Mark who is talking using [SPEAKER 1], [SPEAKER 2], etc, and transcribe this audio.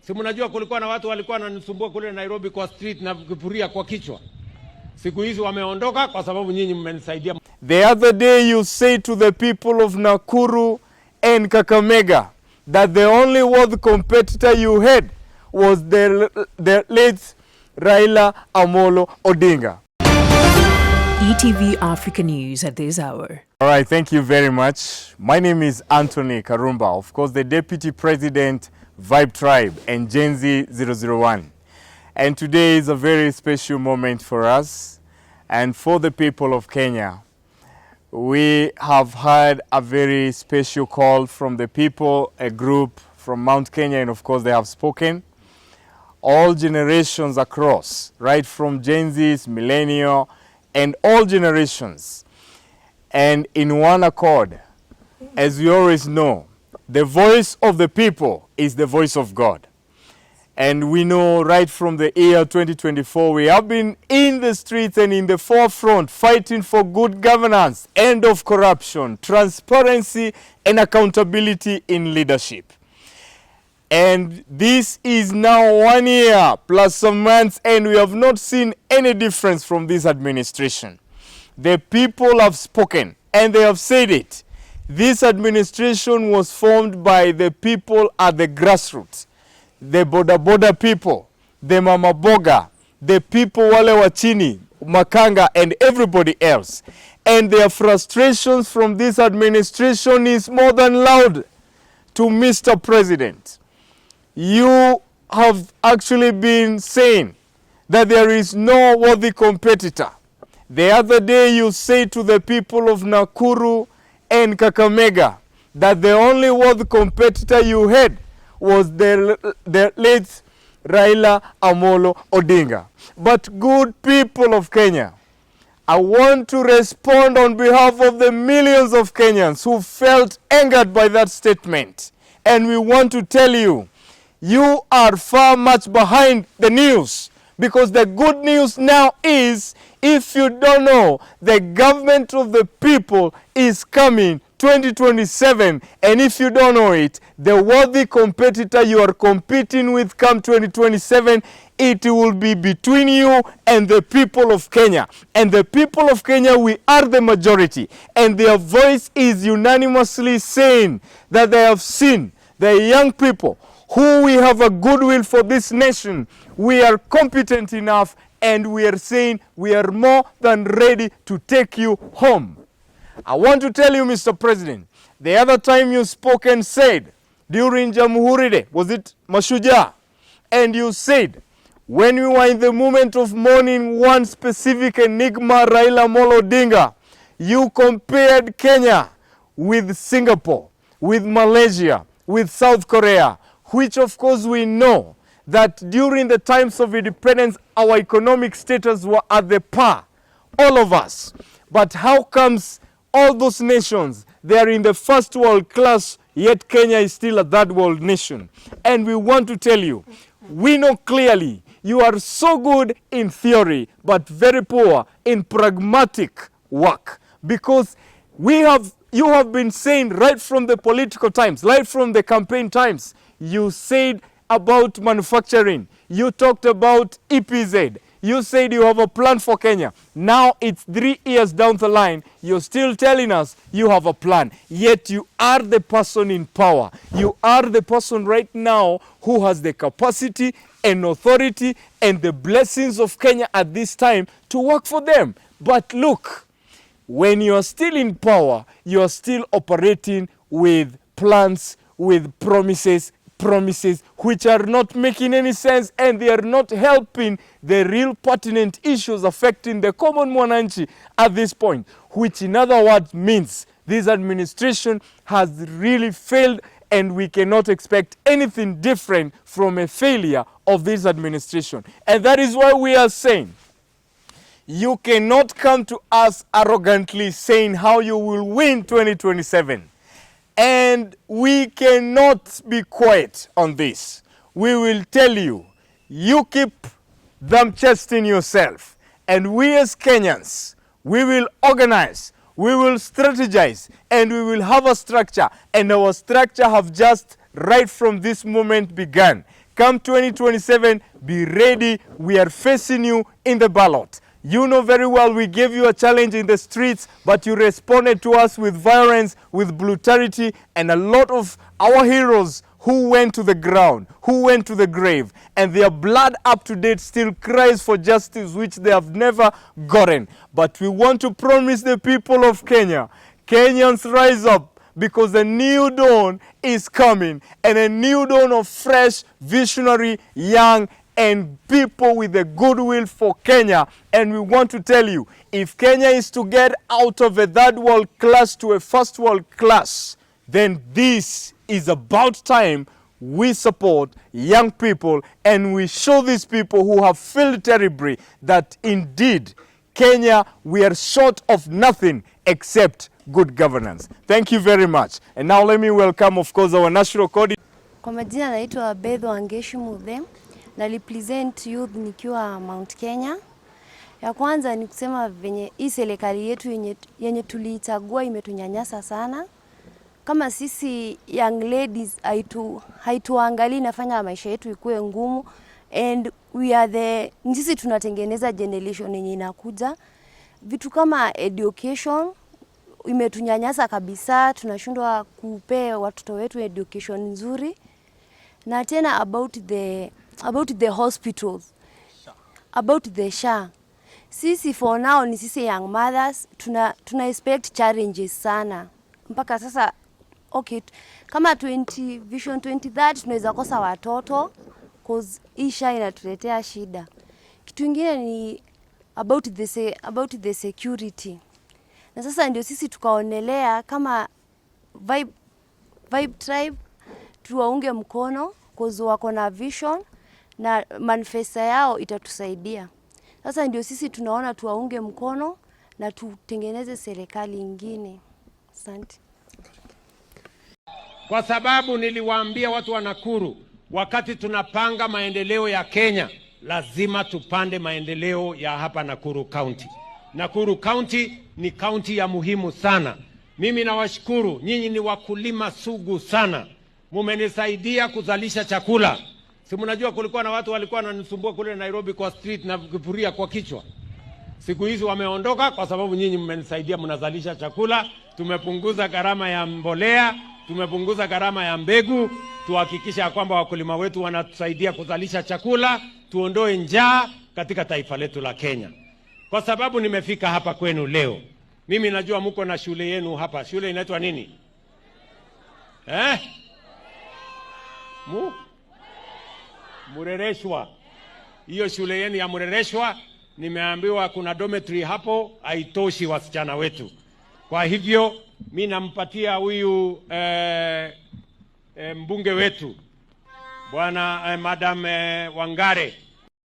[SPEAKER 1] Si mnajua kulikuwa na watu walikuwa wananisumbua kule Nairobi kwa street na kipuria kwa kichwa. Siku hizi wameondoka kwa sababu nyinyi mmenisaidia.
[SPEAKER 2] The other day you said to the people of Nakuru and Kakamega that the only worthy competitor you had was the late Raila Amolo Odinga.
[SPEAKER 3] ETV Africa News at this hour.
[SPEAKER 2] All right, thank you very much. My name is Anthony Karumba, of course the Deputy President, Vibe Tribe and Gen Z 001. And today is a very special moment for us and for the people of Kenya. We have had a very special call from the people, a group from Mount Kenya, and of course they have spoken. All generations across, right from Gen Zs, millennial, and all generations. And in one accord, as we always know, the voice of the people is the voice of God. And we know right from the year 2024, we have been in the streets and in the forefront fighting for good governance, end of corruption, transparency, and accountability in leadership. And this is now 1 year plus some months, and we have not seen any difference from this administration. The people have spoken, and they have said it. This administration was formed by the people at the grassroots. The boda people, the mama boga, the people wale wa chini, makanga, and everybody else. And their frustrations from this administration is more than loud. To Mr. President, you have actually been saying that there is no worthy competitor. The other day you said to the people of Nakuru and Kakamega that the only worthy competitor you had was the late Raila Amolo Odinga. But good people of Kenya, I want to respond on behalf of the millions of Kenyans who felt angered by that statement. And we want to tell you, you are far much behind the news, because the good news now is, if you don't know, the government of the people is coming 2027, and if you don't know it, the worthy competitor you are competing with come 2027, it will be between you and the people of Kenya. And the people of Kenya, we are the majority, and their voice is unanimously saying that they have seen the young people who we have a goodwill for this nation. We are competent enough, and we are saying we are more than ready to take you home. I want to tell you, Mr. President, the other time you spoke and said, during Jamhuri Day, was it Mashujaa? And you said, when we were in the moment of mourning one specific enigma, Raila Amolo Odinga, you compared Kenya with Singapore, with Malaysia, with South Korea, which of course we know that during the times of independence, our economic status were at the par, all of us. But how comes all those nations, they are in the first world class, yet Kenya is still a third world nation? And we want to tell you, we know clearly you are so good in theory, but very poor in pragmatic work. Because you have been saying right from the political times, right from the campaign times, you said about manufacturing, you talked about EPZ, you said you have a plan for Kenya. Now it's 3 years down the line, you're still telling us you have a plan. Yet you are the person in power. You are the person right now who has the capacity and authority and the blessings of Kenya at this time to work for them. But look, when you are still in power, you are still operating with plans, with promises which are not making any sense, and they are not helping the real pertinent issues affecting the common mwananchi at this point, which in other words means this administration has really failed, and we cannot expect anything different from a failure of this administration. And that is why we are saying, you cannot come to us arrogantly saying how you will win 2027. And we cannot be quiet on this. We will tell you, you keep them chesting yourself. And we as Kenyans, we will organize, we will strategize, and we will have a structure. And our structure have just right from this moment begun. Come 2027, be ready. We are facing you in the ballot. You know very well we gave you a challenge in the streets, but you responded to us with violence, with brutality, and a lot of our heroes who went to the ground, who went to the grave, and their blood up to date still cries for justice, which they have never gotten. But we want to promise the people of Kenya, Kenyans, rise up, because a new dawn is coming, and a new dawn of fresh, visionary, young, and people with a goodwill for Kenya. And we want to tell you, if Kenya is to get out of a third world class to a first world class, then this is about time we support young people and we show these people who have failed terribly that indeed Kenya, we are short of nothing except good governance. Thank you very much. And now let me welcome, of course, our national coordinator.
[SPEAKER 4] Kwa majina naitwa Bedho Angeshi Mudhe, na represent youth nikiwa Mount Kenya. Ya kwanza ni kusema venye hii serikali yetu yenye tuliichagua imetunyanyasa sana. Kama sisi young ladies haituangali nafanya maisha yetu ikuwe ngumu, and we are sisi tunatengeneza generation yenye inakuja. Vitu kama education imetunyanyasa kabisa, tunashindwa kupea watoto wetu education nzuri. Na tena about the hospitals, about the SHA. Sisi for now ni sisi young mothers tuna expect challenges sana. Mpaka sasa okay, kama Vision 2030 tunaweza kosa watoto cause hii SHA inatuletea shida. Kitu kingine ni about the security. Na sasa ndio sisi tukaonelea kama Vibe Tribe tuwaunge mkono cause wako na vision na manifesto yao itatusaidia. Sasa ndio sisi tunaona tuwaunge mkono na tutengeneze serikali ingine. Asante.
[SPEAKER 1] Kwa sababu niliwaambia watu wa Nakuru, wakati tunapanga maendeleo ya Kenya, lazima tupande maendeleo ya hapa Nakuru County. Nakuru County ni county ya muhimu sana. Mimi nawashukuru, nyinyi ni wakulima sugu sana. Mumenisaidia kuzalisha chakula. Si mnajua kulikuwa na watu walikuwa wananisumbua kule Nairobi kwa street na kipuria kwa kichwa. Siku hizi wameondoka kwa sababu nyinyi mmenisaidia, mnazalisha chakula. Tumepunguza gharama ya mbolea, tumepunguza gharama ya mbegu, tuhakikisha kwamba wakulima wetu wanatusaidia kuzalisha chakula, tuondoe njaa katika taifa letu la Kenya. Kwa sababu nimefika hapa kwenu leo, mimi najua mko na shule yenu hapa. Shule inaitwa nini? Murereshwa. Hiyo shule yenu ya Murereshwa, nimeambiwa kuna dormitory hapo, haitoshi wasichana wetu. Kwa hivyo mimi nampatia huyu mbunge wetu Bwana Madam Wangare